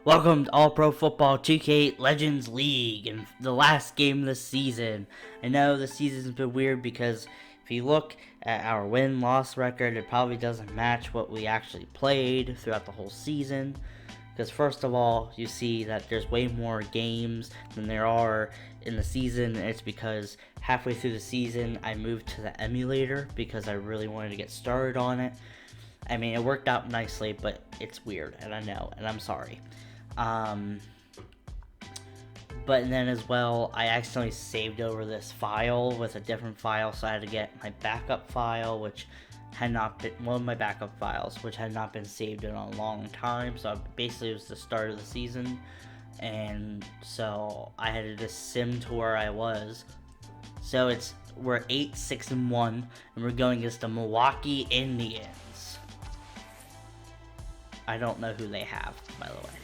Welcome to All Pro Football 2k8 Legends League and the last game of the season. I know the season's been weird because if you look at our win-loss record, it probably doesn't match what we actually played throughout the whole season. Because first of all, you see that there's way more games than there are in the season. And it's because halfway through the season, I moved to the emulator because I really wanted to get started on it. I mean, it worked out nicely, but it's weird, and I know, and I'm sorry. But then as well, I accidentally saved over this file with a different file, so I had to get my backup file, which had not been, one of my backup files, which had not been saved in a long time, so basically it was the start of the season, and so I had to just sim to where I was. So we're 8-6-1, and we're going against the Milwaukee Indians. I don't know who they have, by the way.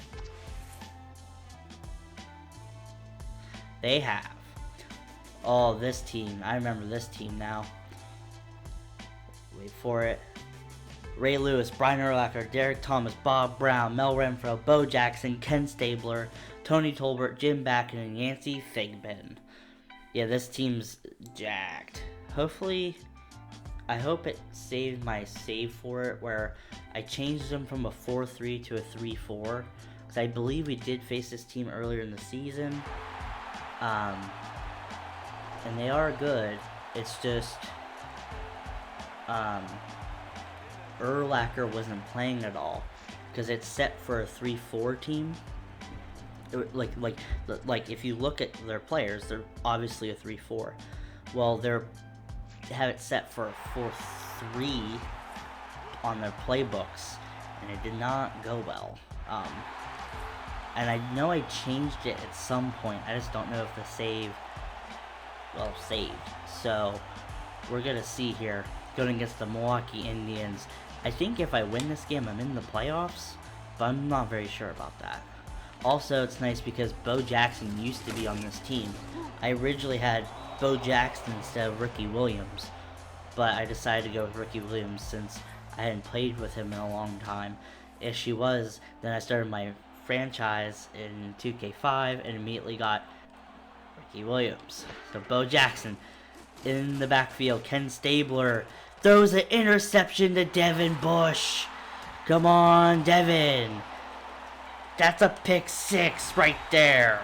They have, oh, this team. I remember this team now. Wait for it. Ray Lewis, Brian Urlacher, Derek Thomas, Bob Brown, Mel Renfro, Bo Jackson, Ken Stabler, Tony Tolbert, Jim Backen, and Yancey Figbin. Yeah, this team's jacked. Hopefully, I hope it saved my save for it where I changed them from a 4-3 to a 3-4. Because I believe we did face this team earlier in the season. And they are good. It's just Urlacher wasn't playing at all because it's set for a 3-4 team. Like if you look at their players, they're obviously a 3-4. Well, they have it set for a 4-3 on their playbooks, and it did not go well. And I know I changed it at some point. I just don't know if the saved. So, we're going to see here. Going against the Milwaukee Indians. I think if I win this game, I'm in the playoffs. But I'm not very sure about that. Also, it's nice because Bo Jackson used to be on this team. I originally had Bo Jackson instead of Ricky Williams. But I decided to go with Ricky Williams since I hadn't played with him in a long time. If she was, then I started my franchise in 2k5 and immediately got Ricky Williams. So Bo Jackson in the backfield. Ken Stabler throws an interception to Devin Bush. Come on, Devin. That's a pick 6 right there.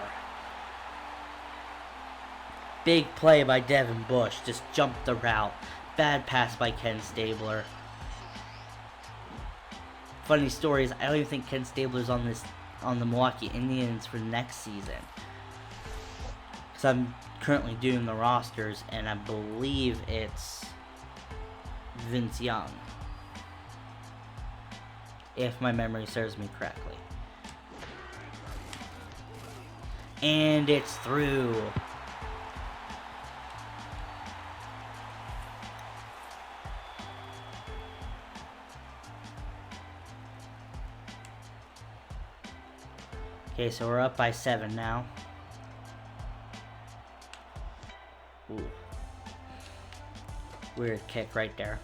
Big play by Devin Bush. Just jumped the route. Bad pass by Ken Stabler. Funny story is I don't even think Ken Stabler's on the Milwaukee Indians for next season. Because I'm currently doing the rosters, and I believe it's Vince Young, if my memory serves me correctly. And it's through. Okay, so we're up by 7 now. Ooh. Weird kick right there.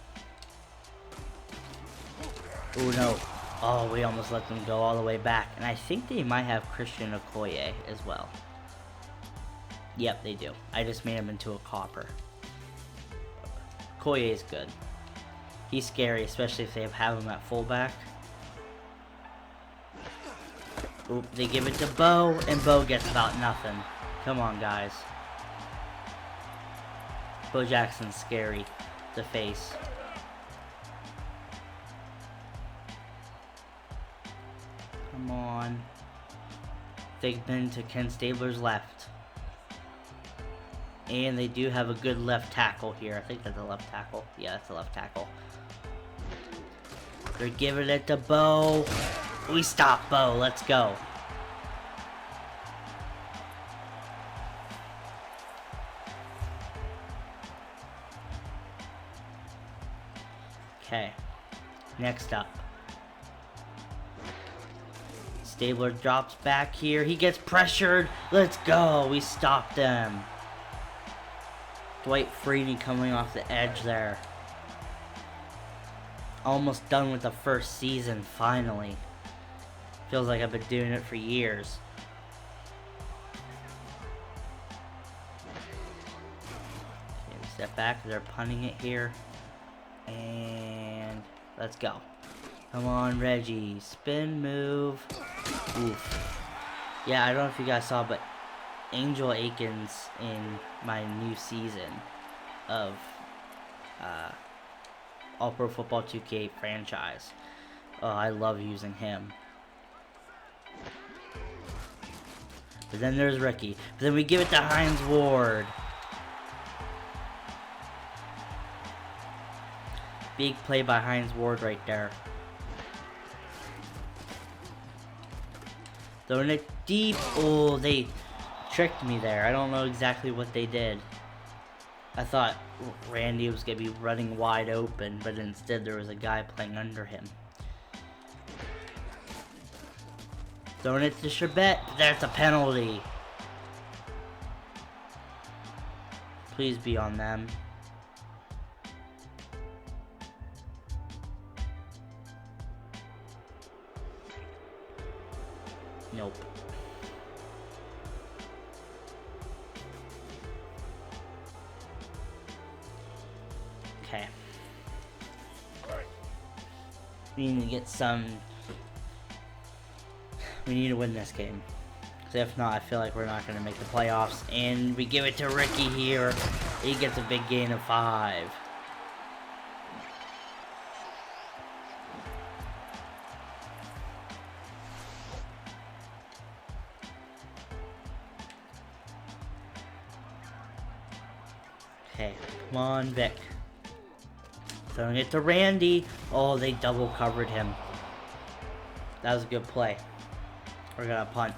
Ooh, no. Oh, we almost let them go all the way back. And I think they might have Christian Okoye as well. Yep, they do. I just made him into a copper. Okoye is good. He's scary, especially if they have him at fullback. Oop, they give it to Bo, and Bo gets about nothing. Come on, guys. Bo Jackson's scary to face. Come on. Figman to Ken Stabler's left. And they do have a good left tackle here. I think that's a left tackle. Yeah, that's a left tackle. They're giving it to Bo. We stop Bo. Let's go. Okay. Next up. Stabler drops back here. He gets pressured. Let's go. We stopped them. Dwight Freeney coming off the edge there. Almost done with the first season, finally. Feels like I've been doing it for years. Okay, we step back. They're punting it here. And let's go. Come on, Reggie. Spin move. Oof. Yeah, I don't know if you guys saw, but Angel Akins in my new season of All Pro Football 2k8 franchise. Oh, I love using him. But then there's Ricky. But then we give it to Hines Ward. Big play by Hines Ward right there. Throwing it deep. Oh, they tricked me there. I don't know exactly what they did. I thought Randy was going to be running wide open, but instead there was a guy playing under him. Throwing it to Sherbet. That's a penalty. Please be on them. Nope. Okay. We need to get some... We need to win this game. Because if not, I feel like we're not going to make the playoffs. And we give it to Ricky here. He gets a big gain of 5. Okay, come on, Vick. Throwing it to Randy. Oh, they double covered him. That was a good play. We're gonna punt.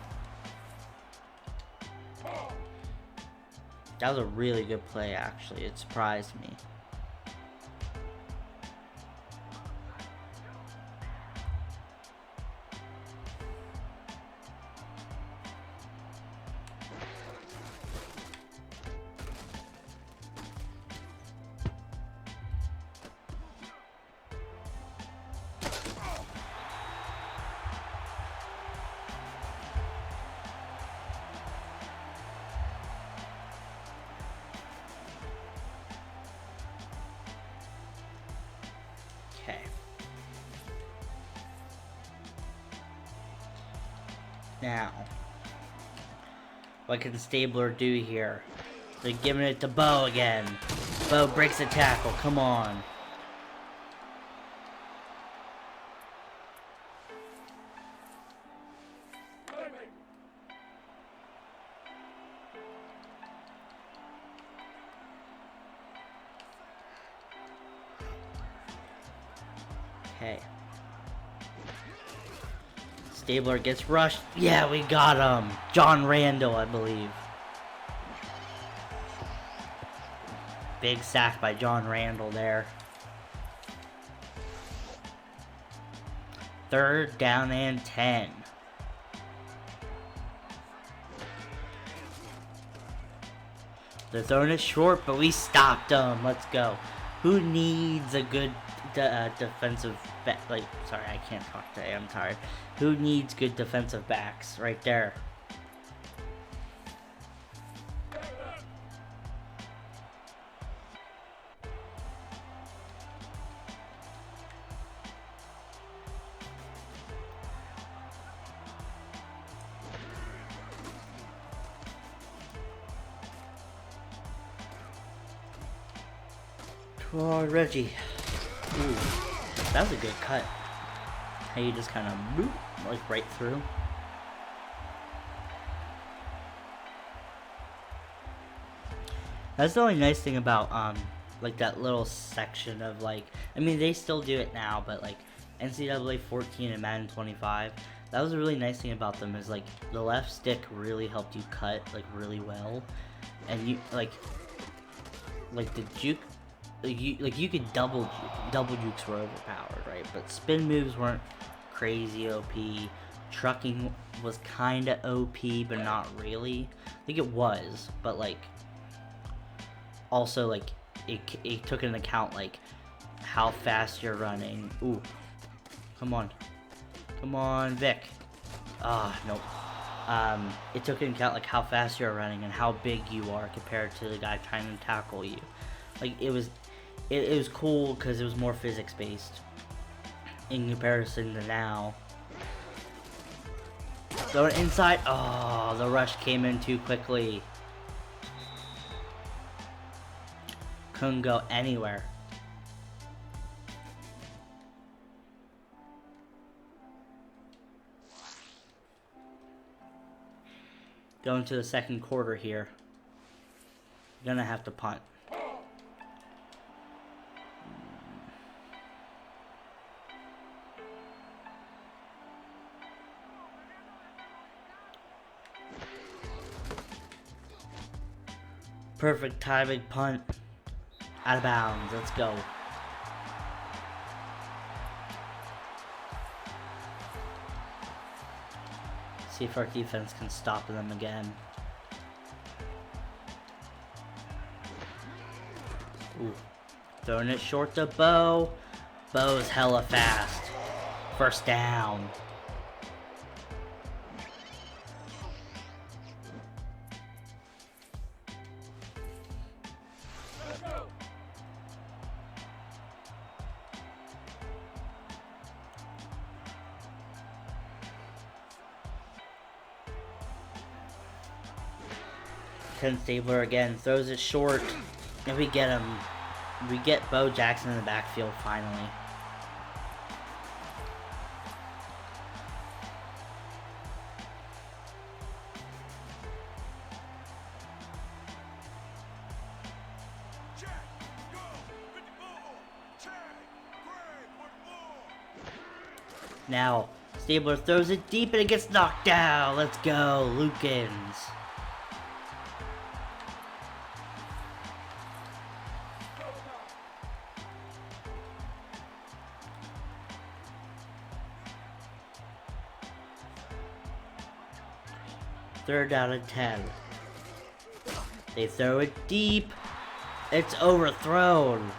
That was a really good play, actually. It surprised me. Okay. Now, what can Stabler do here? They're giving it to Bo again. Bo breaks the tackle. Come on. Okay. Stabler gets rushed. Yeah, we got him. John Randall, I believe. Big sack by John Randall there. 3rd down and 10. They're throwing it short, but we stopped them. Let's go. Who needs a good defensive back? Like, sorry, I can't talk today. I'm tired. Who needs good defensive backs? Right there. Oh, Reggie. Ooh, that was a good cut. How you just kind of boop, like right through. That's the only nice thing about like that little section of like, I mean they still do it now, but like NCAA 14 and Madden 25. That was a really nice thing about them is like the left stick really helped you cut like really well, and you like the juke. You could double jukes were overpowered, right? But spin moves weren't crazy OP. Trucking was kinda OP, but not really. I think it was, but like also like it took into account like how fast you're running. Ooh, come on, Vick. Nope. It took into account like how fast you're running and how big you are compared to the guy trying to tackle you. Like it was cool because it was more physics based in comparison to now. Going inside. Oh, the rush came in too quickly. Couldn't go anywhere. Going to the second quarter here. Gonna have to punt. Perfect timing punt. Out of bounds. Let's go. See if our defense can stop them again. Ooh. Throwing it short to Bo. Bo's hella fast. First down. Ken Stabler again throws it short, and we get him. We get Bo Jackson in the backfield finally. Now, Stabler throws it deep and it gets knocked down. Let's go, Lukens. Third down and 10. They throw it deep. It's overthrown.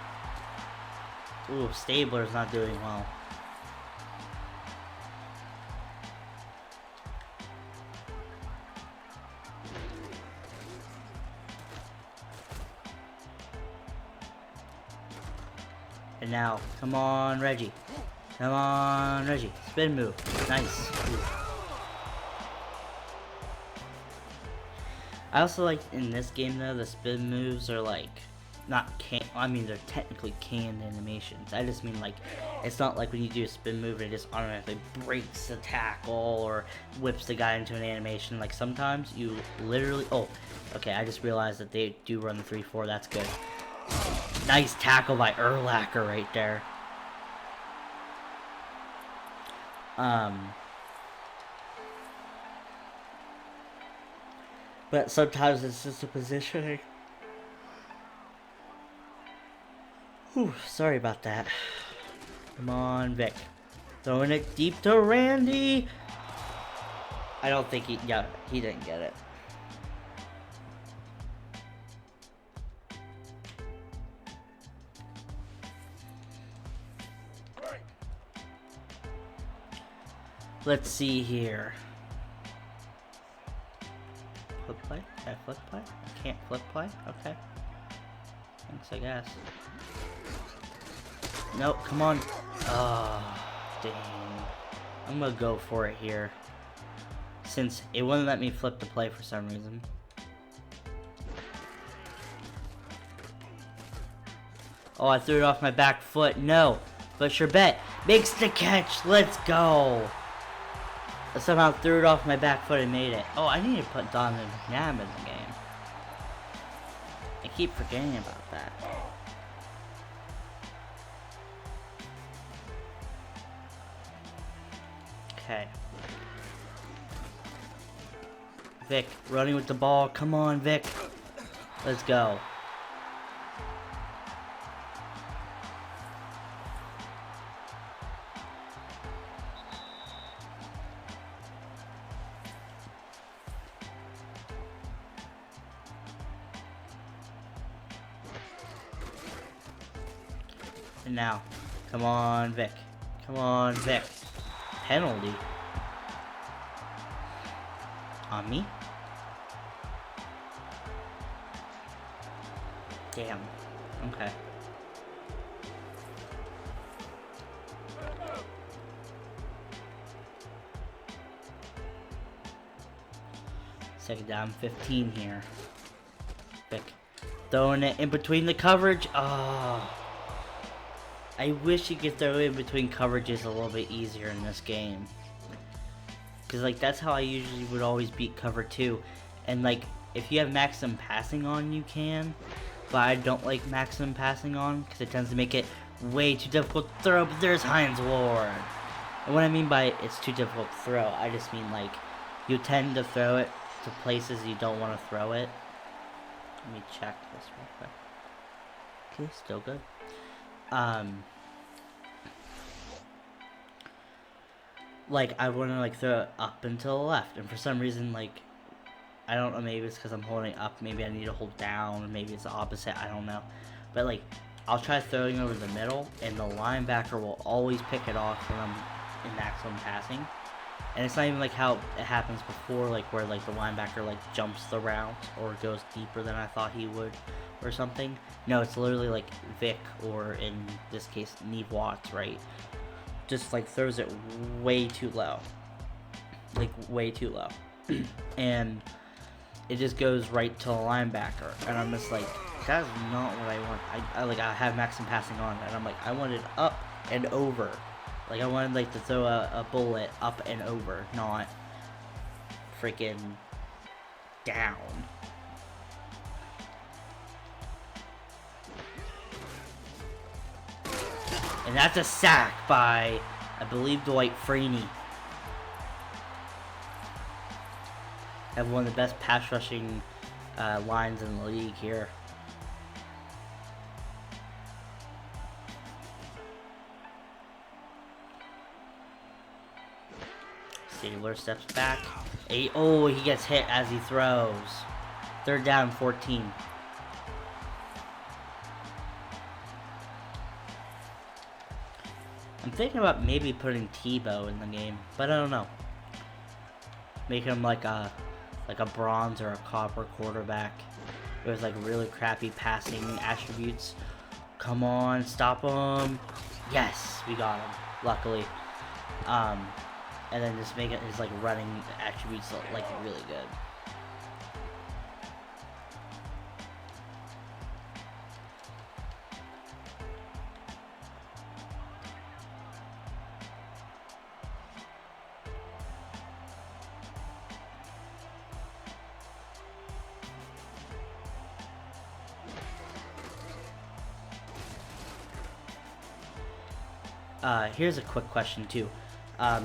Ooh, Stabler's not doing well. And now, come on, Reggie. Come on, Reggie. Spin move. Nice. Ooh. I also like in this game though, the spin moves are like not I mean they're technically canned animations. I just mean like it's not like when you do a spin move and it just automatically breaks the tackle or whips the guy into an animation. Like sometimes you literally okay, I just realized that they do run the 3-4, that's good. Nice tackle by Urlacher right there. But sometimes it's just a positioning. Whew, sorry about that. Come on, Vick. Throwing it deep to Randy. I don't think he didn't get it. Let's see here. Flip play? Can I flip play? I can't flip play? Okay. Thanks, I guess. Nope, come on. Oh, dang. I'm gonna go for it here. Since it wouldn't let me flip the play for some reason. Oh, I threw it off my back foot. No. But Sherbet makes the catch. Let's go. I somehow threw it off my back foot and made it. Oh, I need to put Donovan McNabb in the game. I keep forgetting about that. Okay. Vick, running with the ball. Come on, Vick. Let's go. And now, come on, Vick. Come on, Vick. Penalty. On me? Damn. Okay. Second down, 15 here. Vick throwing it in between the coverage. Oh. I wish you could throw it in between coverages a little bit easier in this game. Because, like, that's how I usually would always beat cover 2. And, like, if you have maximum passing on, you can. But I don't like maximum passing on because it tends to make it way too difficult to throw. But there's Heinz Ward. And what I mean by it's too difficult to throw, I just mean, like, you tend to throw it to places you don't want to throw it. Let me check this real quick. Okay, still good. Like, I want to, like, throw it up and to the left, and for some reason, like, I don't know, maybe it's because I'm holding up, maybe I need to hold down, maybe it's the opposite, I don't know. But, like, I'll try throwing over the middle, and the linebacker will always pick it off when I'm in maximum passing. And it's not even like how it happens before, like where like the linebacker like jumps the route or goes deeper than I thought he would or something. No, it's literally like Vick, or in this case Neve Watts, right? Just like throws it way too low. Like way too low. And it just goes right to the linebacker. And I'm just like, that's not what I want. I have maximum passing on, and I'm like, I want it up and over. Like, I wanted, like, to throw a bullet up and over, not freaking down. And that's a sack by, I believe, Dwight Freeney. Have one of the best pass rushing lines in the league here. Stabler steps back. Oh, he gets hit as he throws. Third down, 14. I'm thinking about maybe putting Tebow in the game, but I don't know. Making him like a bronze or a copper quarterback. With like really crappy passing attributes. Come on, stop him. Yes, we got him. Luckily. And then just make it his like running attributes like really good. Here's a quick question too.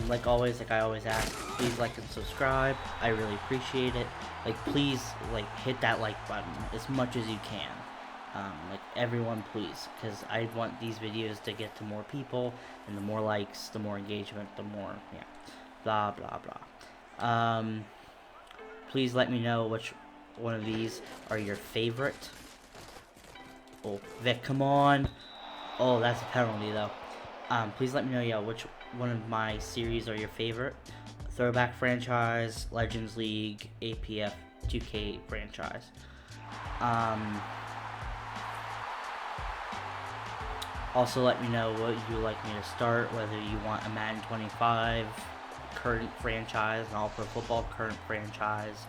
Like always, like I always ask, please like and subscribe. I really appreciate it. Like, please, like, hit that like button as much as you can. Like, everyone, please, because I want these videos to get to more people, and the more likes, the more engagement, the more, yeah, blah, blah, blah. Please let me know which one of these are your favorite. Oh, Vick, come on. Oh, that's a penalty, though. Please let me know, yeah, which one of my series are your favorite. Throwback franchise, Legends League, APF 2k8 franchise. Also let me know what you like me to start, whether you want a Madden 25 current franchise, an All-Pro Football current franchise,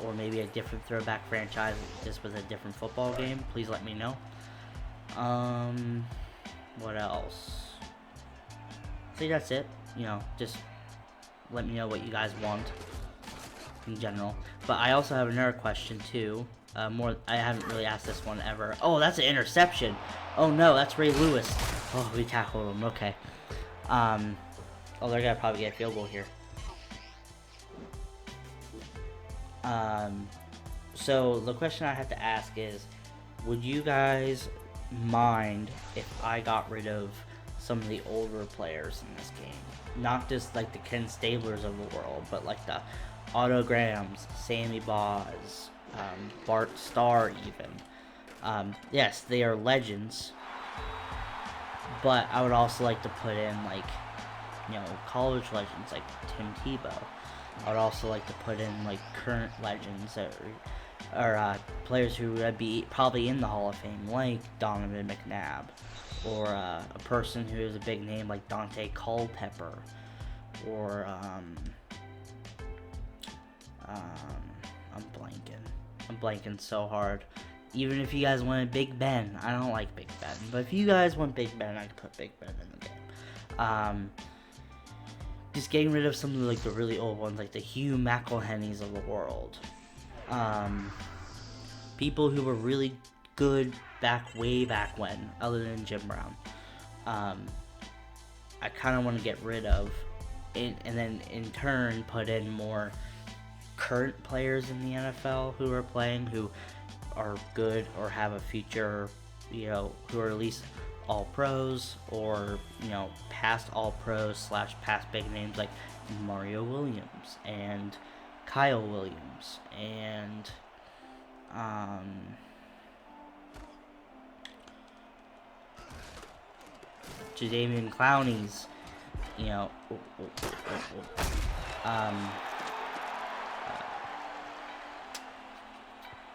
or maybe a different throwback franchise just with a different football game. Please let me know. What else? I think that's it. You know, just let me know what you guys want in general. But I also have another question too. I haven't really asked this one ever. Oh, that's an interception. Oh no, that's Ray Lewis. Oh, we tackled him. Okay. Oh, they're gonna probably get a field goal here. So the question I have to ask is, would you guys mind if I got rid of some of the older players in this game? Not just like the Ken Stablers of the world, but like the Autograms, Sammy Boz, Bart Starr even. Yes, they are legends, but I would also like to put in, like, you know, college legends like Tim Tebow. I would also like to put in like current legends or players who would be probably in the Hall of Fame, like Donovan McNabb, or a person who is a big name like Dante Culpepper, or I'm blanking so hard. Even if you guys wanted Big Ben, I don't like Big Ben, but if you guys want Big Ben, I can put Big Ben in the game. Just getting rid of some of like the really old ones, like the Hugh McElhennys of the world. People who were really good way back when, other than Jim Brown. I kind of want to get rid of, and then in turn put in more current players in the NFL who are playing, who are good or have a future, you know, who are at least all pros, or, you know, past all pros / past big names like Mario Williams and Kyle Williams and Jadeveon Clowney's, you know,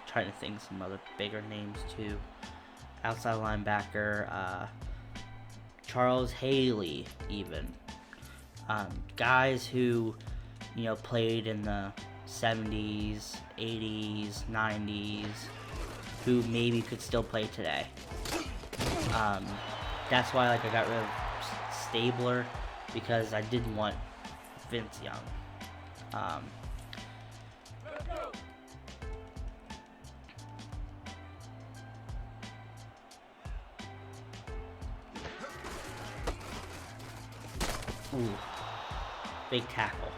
trying to think some other bigger names too. Outside linebacker, Charles Haley, even. Guys who, you know, played in the 70s, 80s, 90s, who maybe could still play today. That's why, like, I got rid of Stabler, because I didn't want Vince Young. Ooh, big tackle.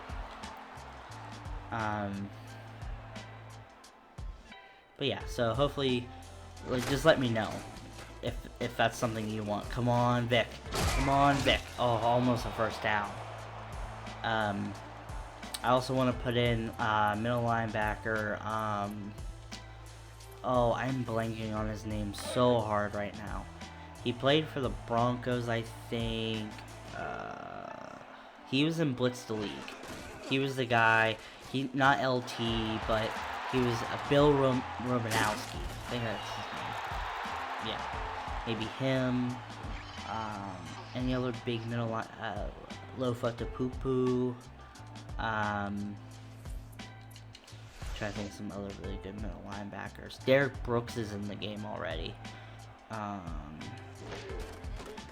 But yeah, so hopefully, like, just let me know if that's something you want. Come on, Vick. Come on, Vick. Oh, almost a first down. I also want to put in middle linebacker. Oh, I'm blanking on his name so hard right now. He played for the Broncos, I think. He was in Blitz the League. He was the guy. He not LT, but he was a Bill Romanowski. I think that's his name. Yeah, maybe him. Any other big middle line? Lofa Tapupu. Trying to think of some other really good middle linebackers. Derek Brooks is in the game already.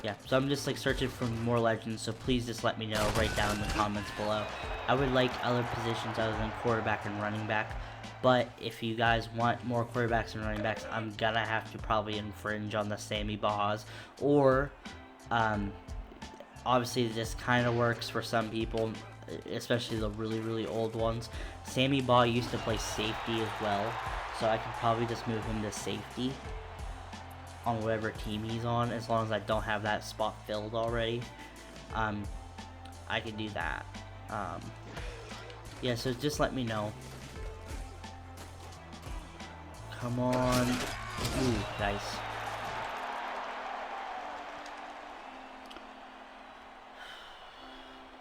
Yeah, so I'm just like searching for more legends, so please just let me know right down in the comments below. I would like other positions other than quarterback and running back, but if you guys want more quarterbacks and running backs, I'm gonna have to probably infringe on the Sammy Bahas, or obviously this kind of works for some people, especially the really, really old ones. Sammy Baugh used to play safety as well, so I could probably just move him to safety on whatever team he's on, as long as I don't have that spot filled already. I could do that. Yeah, so just let me know. Come on. Ooh, nice.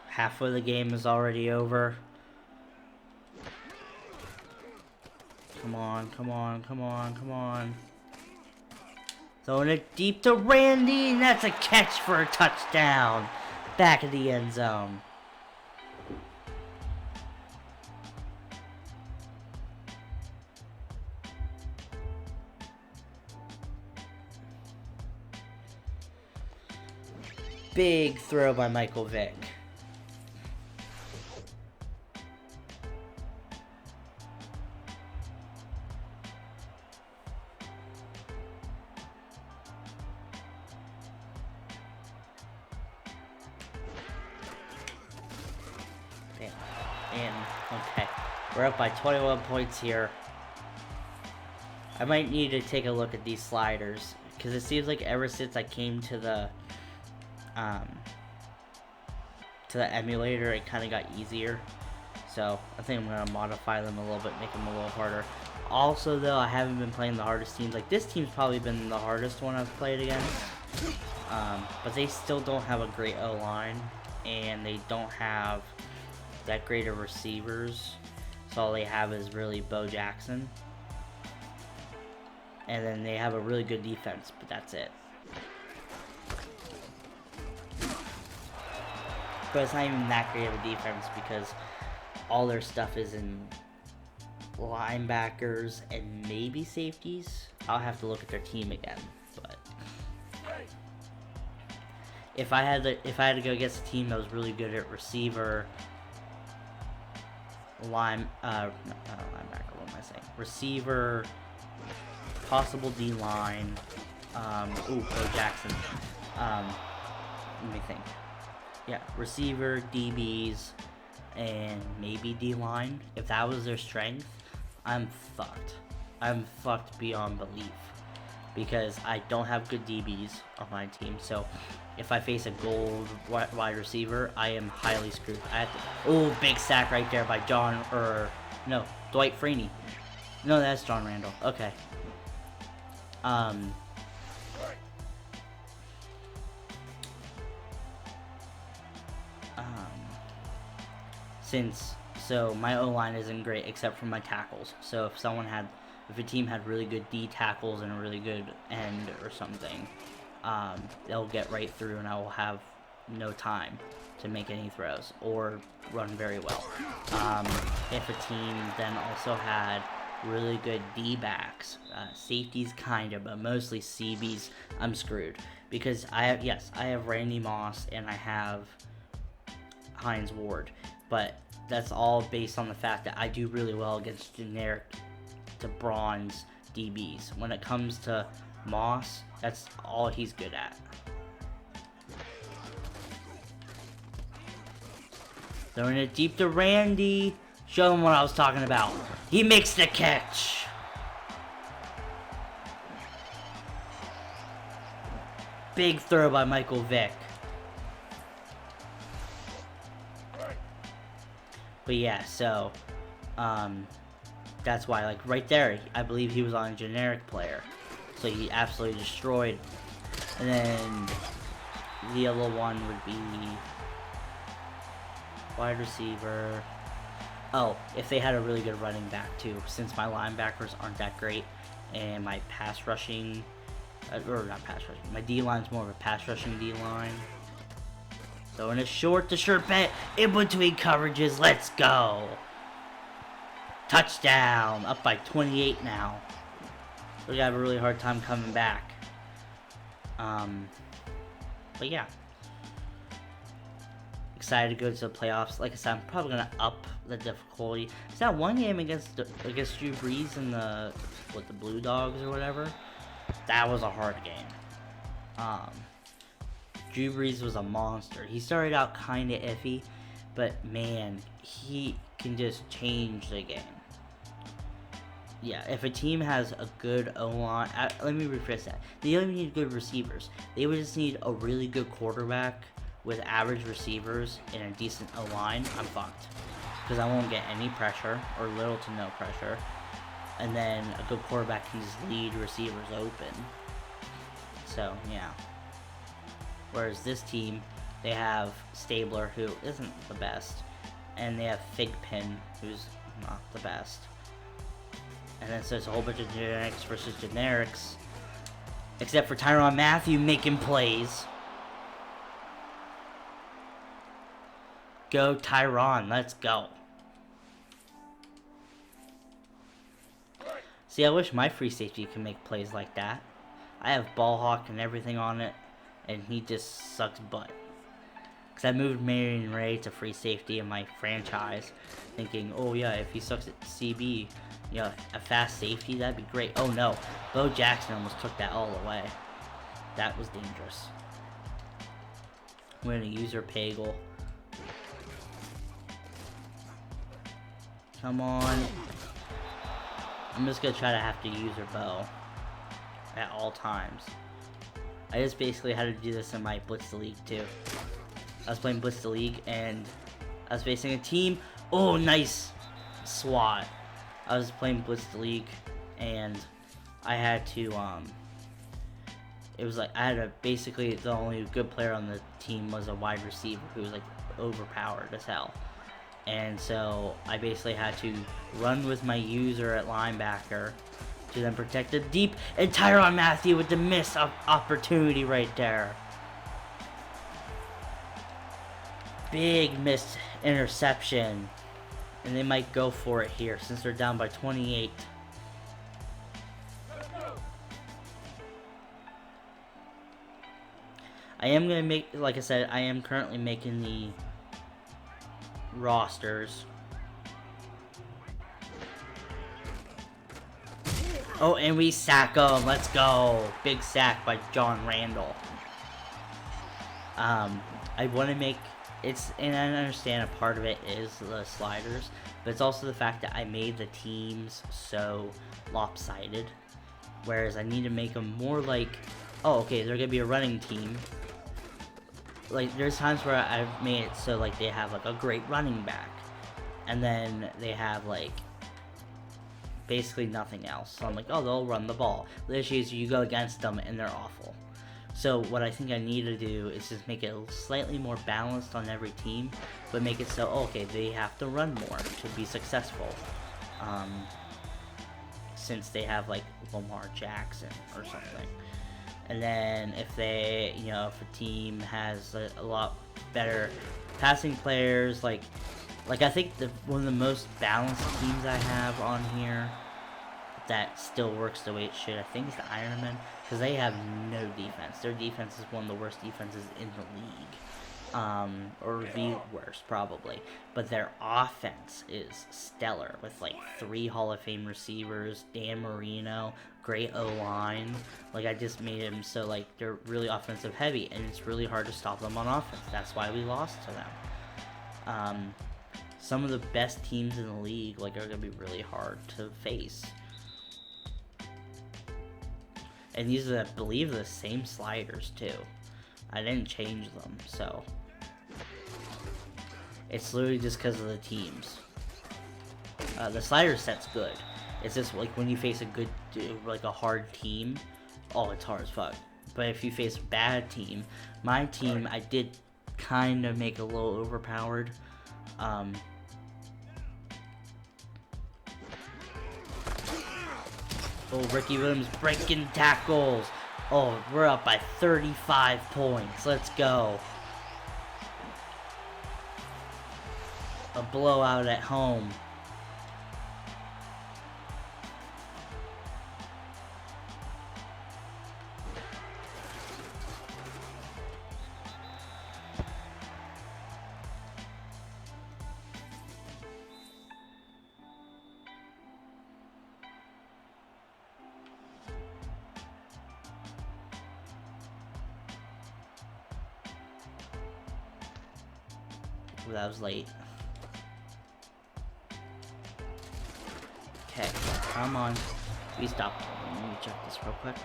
Half of the game is already over. Come on, come on, come on, come on. Throwing it deep to Randy, and that's a catch for a touchdown. Back of the end zone. Big throw by Michael Vick. And okay, we're up by 21 points here. I might need to take a look at these sliders, because it seems like ever since I came to the emulator, it kind of got easier. So I think I'm gonna modify them a little bit, make them a little harder. Also, though, I haven't been playing the hardest teams. Like, this team's probably been the hardest one I've played against. But they still don't have a great O-line, and they don't have that great of receivers. So all they have is really Bo Jackson. And then they have a really good defense, but that's it. But it's not even that great of a defense because all their stuff is in linebackers and maybe safeties. I'll have to look at their team again, but if I had to go against a team that was really good at receiver, not linebacker, what am I saying? Receiver, possible D line. Bo Jackson. Let me think. Yeah, receiver, DBs, and maybe D line. If that was their strength, I'm fucked. I'm fucked beyond belief because I don't have good DBs on my team. So if I face a gold wide receiver, I am highly screwed. I have to, big sack right there by Dwight Freeney. No, that's John Randall. Okay. So my O-line isn't great except for my tackles. So if a team had really good D tackles and a really good end or something, they'll get right through and I will have no time to make any throws or run very well. If a team then also had really good D-backs, safeties kind of, but mostly CBs, I'm screwed. Because I have Randy Moss and I have Hines Ward. But that's all based on the fact that I do really well against generic to bronze DBs. When it comes to Moss, that's all he's good at. Throwing it deep to Randy. Show him what I was talking about. He makes the catch. Big throw by Michael Vick. But yeah, so that's why, like right there, I believe he was on a generic player. So he absolutely destroyed. And then the other one would be wide receiver. Oh, if they had a really good running back too, since my linebackers aren't that great, and my pass rushing, or not pass rushing, my D-line's more of a pass rushing D-line. So in a short bet, in between coverages, let's go. Touchdown, up by 28 now. We're gonna have a really hard time coming back. But yeah. Excited to go to the playoffs. Like I said, I'm probably gonna up the difficulty. It's that one game against Drew Brees and the Blue Dogs or whatever. That was a hard game. Drew Brees was a monster. He started out kind of iffy, but man, he can just change the game. Yeah, if a team has a good O-line, let me rephrase that. They don't even need good receivers. They would just need a really good quarterback with average receivers and a decent O-line. I'm fucked. Because I won't get any pressure, or little to no pressure. And then a good quarterback can just lead receivers open. So, yeah. Whereas this team, they have Stabler, who isn't the best. And they have Figpin, who's not the best. And then so it's a whole bunch of generics versus generics. Except for Tyrann Mathieu making plays. Go Tyrann, let's go. See, I wish my free safety could make plays like that. I have ball hawk and everything on it, and he just sucks butt. Because I moved Marion Ray to free safety in my franchise, thinking, oh yeah, if he sucks at CB, you know, a fast safety, that'd be great. Oh no, Bo Jackson almost took that all away. That was dangerous. We're going to use our Pagel. Come on. I'm just going to try to have to use her bow at all times. I just basically had to do this in my Blitz the League too. I was playing Blitz the League and I was facing a team. Oh, nice swat. I was playing Blitz the League and I had to, it was like, I had to, basically the only good player on the team was a wide receiver who was like overpowered as hell. and so I basically had to run with my user at linebacker to then protect the deep, and Tyrann Mathieu with the missed opportunity right there. Big missed interception, and they might go for it here since they're down by 28. I am going to make, like I said, I am currently making the rosters. Oh, and we sack them. Let's go. Big sack by John Randall. I want to make, and I understand a part of it is the sliders, but it's also the fact that I made the teams so lopsided. Whereas I need to make them more like, oh, okay, they're going to be a running team. Like, there's times where I've made it so, like, they have, like, a great running back. And then they have, like, basically nothing else. So I'm like, oh, they'll run the ball. The issue is you go against them and they're awful. So what I think I need to do is just make it slightly more balanced on every team. But make it so, oh, okay, they have to run more to be successful. Since they have, like, Lamar Jackson or something. And then if they, you know, if a team has a lot better passing players, like I think one of the most balanced teams I have on here that still works the way it should, I think, is the Ironmen, because they have no defense. Their defense is one of the worst defenses in the league, or the worst probably. But their offense is stellar with like 3 Hall of Fame receivers, Dan Marino, great O-line. Like, I just made them so, like, they're really offensive heavy, and it's really hard to stop them on offense. That's why we lost to them. Some of the best teams in the league, like, are going to be really hard to face. And these are, I believe, the same sliders, too. I didn't change them, so. It's literally just because of the teams. The slider set's good. It's just like when you face a good, like a hard team, oh, it's hard as fuck. But if you face a bad team, my team, I did kind of make a little overpowered. Oh, Ricky Williams breaking tackles. Oh, we're up by 35 points. Let's go. A blowout at home. That was late. Okay, come on. We stopped. Let me check this real quick.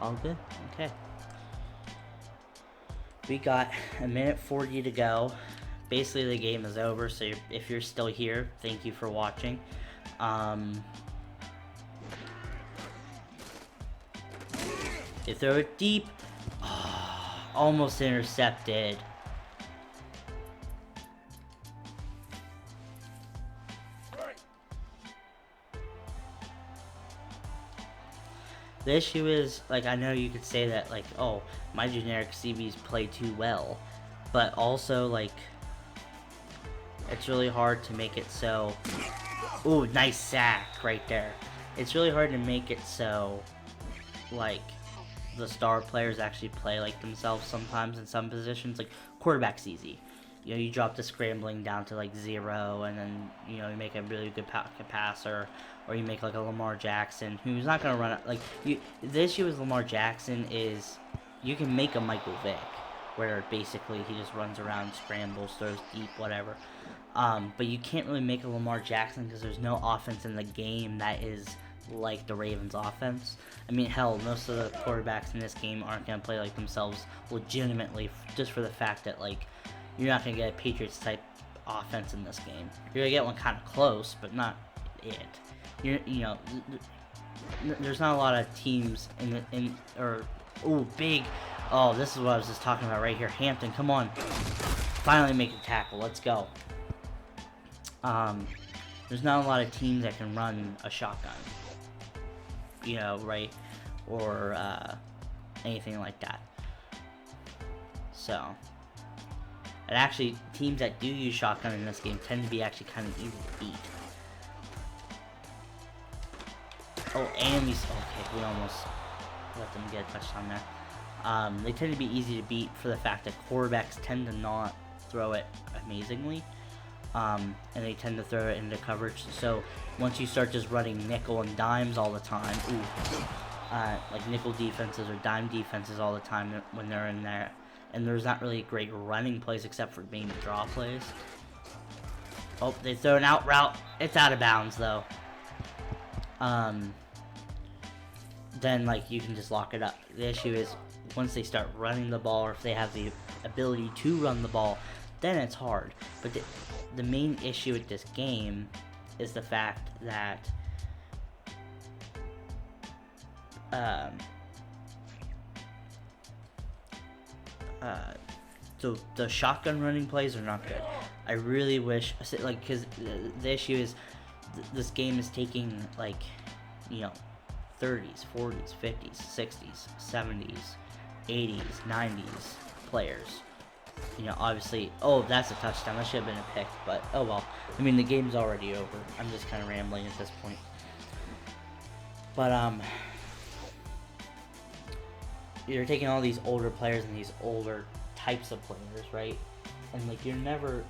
All good? Okay. We got a minute 40 to go. Basically, the game is over, so if you're still here, thank you for watching. They throw it deep. Oh, almost intercepted. The issue is, like, I know you could say that, like, oh, my generic CBs play too well, but also, like, it's really hard to make it so, ooh, nice sack right there. It's really hard to make it so, like, the star players actually play like themselves sometimes in some positions. Like, quarterback's easy. You know, you drop the scrambling down to, like, 0, and then, you know, you make a really good passer, or you make, like, a Lamar Jackson, who's not going to run it. Like, the issue with Lamar Jackson is you can make a Michael Vick, where basically he just runs around, scrambles, throws deep, whatever. But you can't really make a Lamar Jackson because there's no offense in the game that is like the Ravens' offense. I mean, hell, most of the quarterbacks in this game aren't going to play like themselves legitimately, just for the fact that, like, you're not going to get a Patriots-type offense in this game. You're going to get one kind of close, but not it. You know, there's not a lot of teams ooh, big. Oh, this is what I was just talking about right here. Hampton, come on. Finally make a tackle. Let's go. There's not a lot of teams that can run a shotgun. You know, right? Or anything like that. So, and actually, teams that do use shotgun in this game tend to be actually kind of easy to beat. Oh, and okay, we almost let them get a touchdown there. They tend to be easy to beat for the fact that quarterbacks tend to not throw it amazingly. And they tend to throw it into coverage. So once you start just running nickel and dimes all the time, like nickel defenses or dime defenses all the time when they're in there, and there's not really great running plays except for maybe draw plays. Oh, they throw an out route. It's out of bounds though. Then like you can just lock it up. The issue is once they start running the ball, or if they have the ability to run the ball, then it's hard. But the main issue with this game is the fact that so the shotgun running plays are not good. I really wish, like, because the issue is this game is taking, like, you know, 30s, 40s, 50s, 60s, 70s, 80s, 90s players. You know, obviously, oh, that's a touchdown. That should have been a pick, but oh well. I mean, the game's already over. I'm just kind of rambling at this point. But, you're taking all these older players and these older types of players, right? And, like, it's never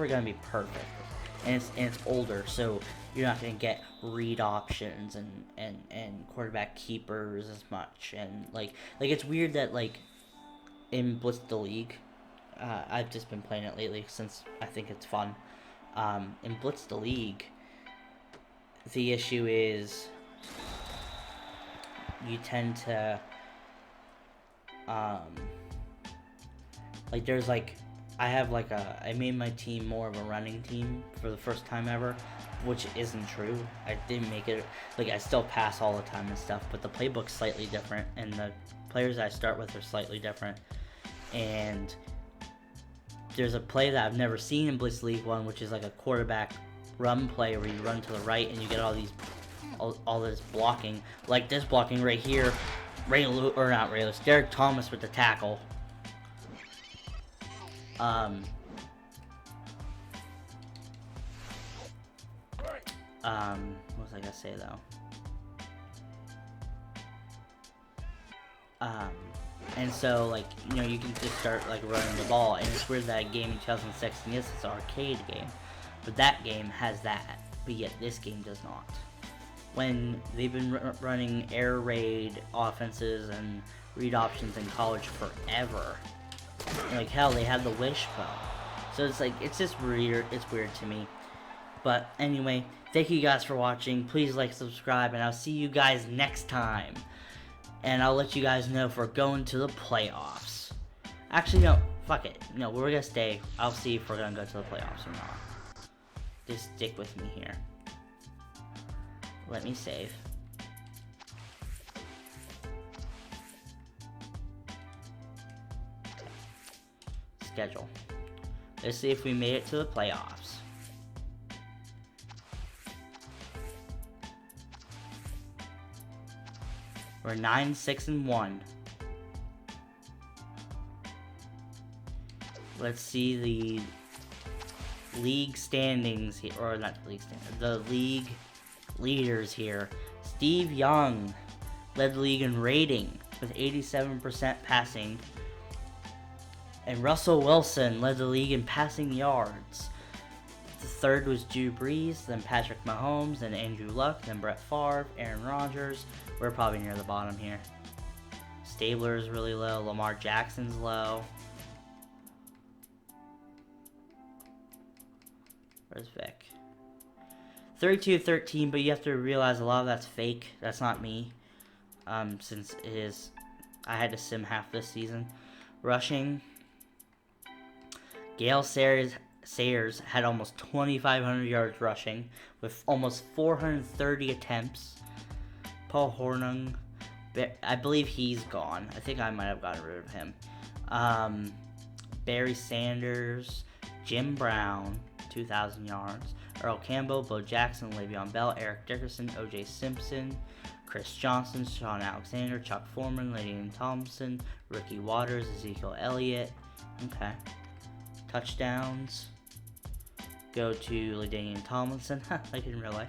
going to be perfect. And it's older, so you're not going to get read options and quarterback keepers as much. And, like it's weird that, like, in Blitz the League, I've just been playing it lately since I think it's fun. In Blitz the League, the issue is you tend to, like, there's, like, I made my team more of a running team for the first time ever, which isn't true. I didn't make it, like, I still pass all the time and stuff, but the playbook's slightly different, and the players I start with are slightly different. And there's a play that I've never seen in Blitz League 1, which is like a quarterback run play where you run to the right and you get all this blocking, like this blocking right here. Derek Thomas with the tackle. What was I gonna say though? And so, like, you know, you can just start, like, running the ball, and it's weird that game in 2016 is an arcade game, but that game has that, but yet this game does not. When they've been running air raid offenses and read options in college forever, and, like, hell, they had the wishbone, so it's like, it's just weird. It's weird to me. But anyway, thank you guys for watching. Please like, subscribe, and I'll see you guys next time. And I'll let you guys know if we're going to the playoffs. Actually, no. Fuck it. No, we're gonna stay. I'll see if we're gonna go to the playoffs or not. Just stick with me here. Let me save. Schedule. Let's see if we made it to the playoffs. We're 9-6-1. Let's see the league standings here, or not the league standings, the league leaders here. Steve Young led the league in rating with 87% passing, and Russell Wilson led the league in passing yards. The third was Drew Brees, then Patrick Mahomes, then Andrew Luck, then Brett Favre, Aaron Rodgers. We're probably near the bottom here. Stabler's really low. Lamar Jackson's low. Where's Vick? 32-13, but you have to realize a lot of that's fake. That's not me. Since it is, I had to sim half this season. Rushing. Gale Sayers had almost 2,500 yards rushing with almost 430 attempts. Paul Hornung, I believe he's gone. I think I might have gotten rid of him. Barry Sanders, Jim Brown, 2,000 yards. Earl Campbell, Bo Jackson, Le'Veon Bell, Eric Dickerson, O.J. Simpson, Chris Johnson, Sean Alexander, Chuck Foreman, LaDainian Thompson, Ricky Waters, Ezekiel Elliott. Okay. Touchdowns go to LaDainian Tomlinson, like in real life.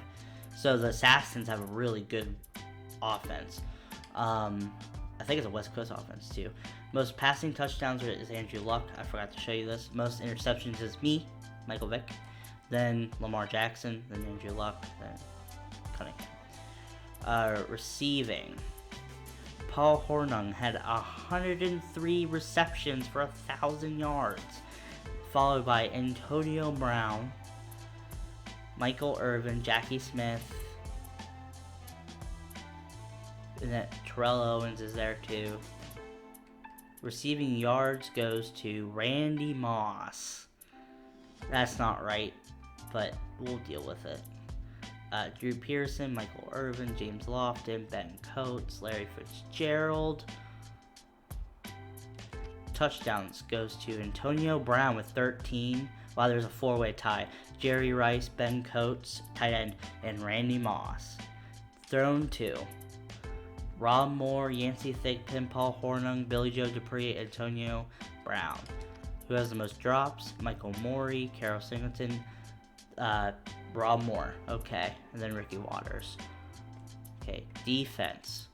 So the Assassins have a really good offense. I think it's a West Coast offense too. Most passing touchdowns is Andrew Luck. I forgot to show you this. Most interceptions is me, Michael Vick. Then Lamar Jackson. Then Andrew Luck. Then Cunningham. Receiving. Paul Hornung had 103 receptions for 1,000 yards. Followed by Antonio Brown, Michael Irvin, Jackie Smith, and then Terrell Owens is there too. Receiving yards goes to Randy Moss. That's not right, but we'll deal with it. Drew Pearson, Michael Irvin, James Lofton, Ben Coates, Larry Fitzgerald. Touchdowns goes to Antonio Brown with 13. Wow, there's a four-way tie. Jerry Rice, Ben Coates, tight end, and Randy Moss. Thrown to Rob Moore, Yancey Thigpen, Paul Hornung, Billy Joe Dupree, Antonio Brown. Who has the most drops? Michael Morey, Carol Singleton, Rob Moore. Okay, and then Ricky Waters. Okay, defense.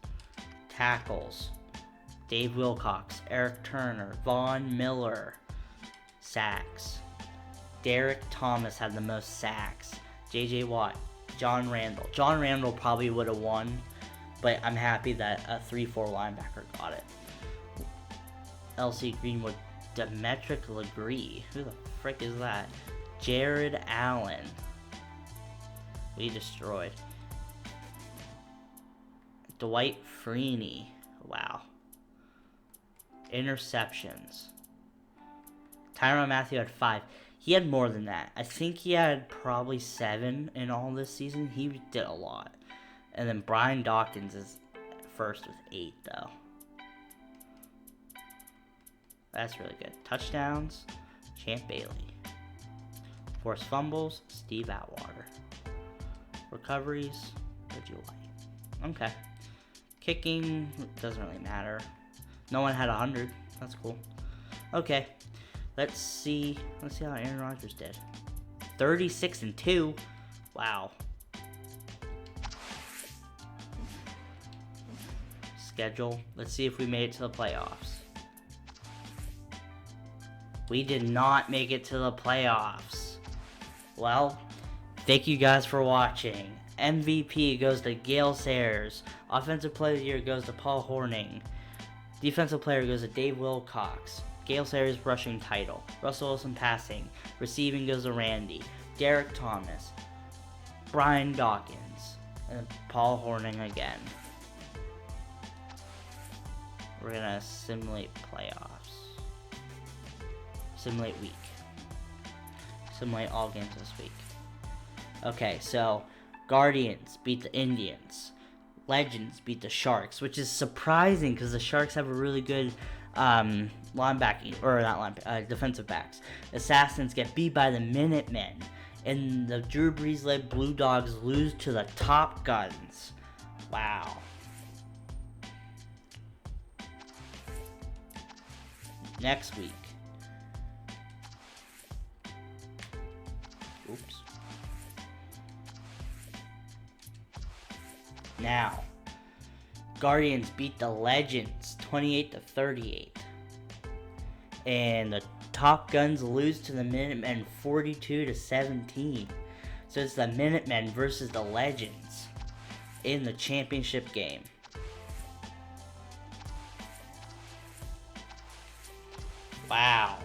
Tackles. Dave Wilcox, Eric Turner, Vaughn Miller. Sacks. Derek Thomas had the most sacks. J.J. Watt, John Randall. John Randall probably would have won, but I'm happy that a 3-4 linebacker got it. L.C. Greenwood, Demetric Legree. Who the frick is that? Jared Allen. We destroyed. Dwight Freeney. Wow. Interceptions. Tyrann Mathieu had 5. He had more than that. I think he had probably 7 in all this season. He did a lot. And then Brian Dawkins is first with 8, though. That's really good. Touchdowns, Champ Bailey. Forced fumbles, Steve Atwater. Recoveries, Reggie White. Okay. Kicking, doesn't really matter. No one had 100. That's cool. Okay. Let's see how Aaron Rodgers did. 36-2. Wow. Schedule. Let's see if we made it to the playoffs. We did not make it to the playoffs. Well, thank you guys for watching. MVP goes to Gale Sayers. Offensive Player of the Year goes to Paul Hornung. Defensive Player goes to Dave Wilcox. Gale Sayers rushing title. Russell Wilson passing. Receiving goes to Randy. Derek Thomas. Brian Dawkins. And Paul Hornung again. We're going to simulate playoffs. Simulate week. Simulate all games this week. Okay, so Guardians beat the Indians. Legends beat the Sharks, which is surprising because the Sharks have a really good defensive backs. Assassins get beat by the Minutemen, and the Drew Brees-led Blue Dogs lose to the Top Guns. Wow. Next week. Oops. Now, Guardians beat the Legends 28-38. And the Top Guns lose to the Minutemen 42-17. So it's the Minutemen versus the Legends in the championship game. Wow.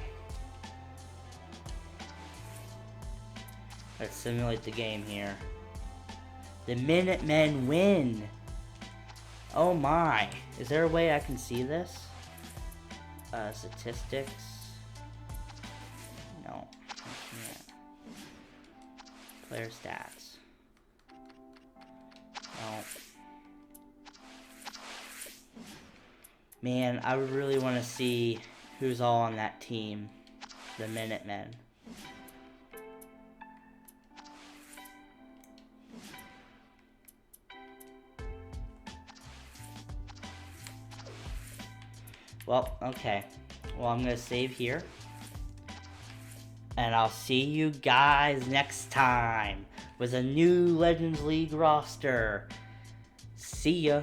Let's simulate the game here. The Minutemen win. Oh my. Is there a way I can see this? Statistics. No. I can't. Player stats. No. Man, I would really want to see who's all on that team. the Minutemen. Well, okay. Well, I'm going to save here. And I'll see you guys next time with a new Legends League roster. See ya.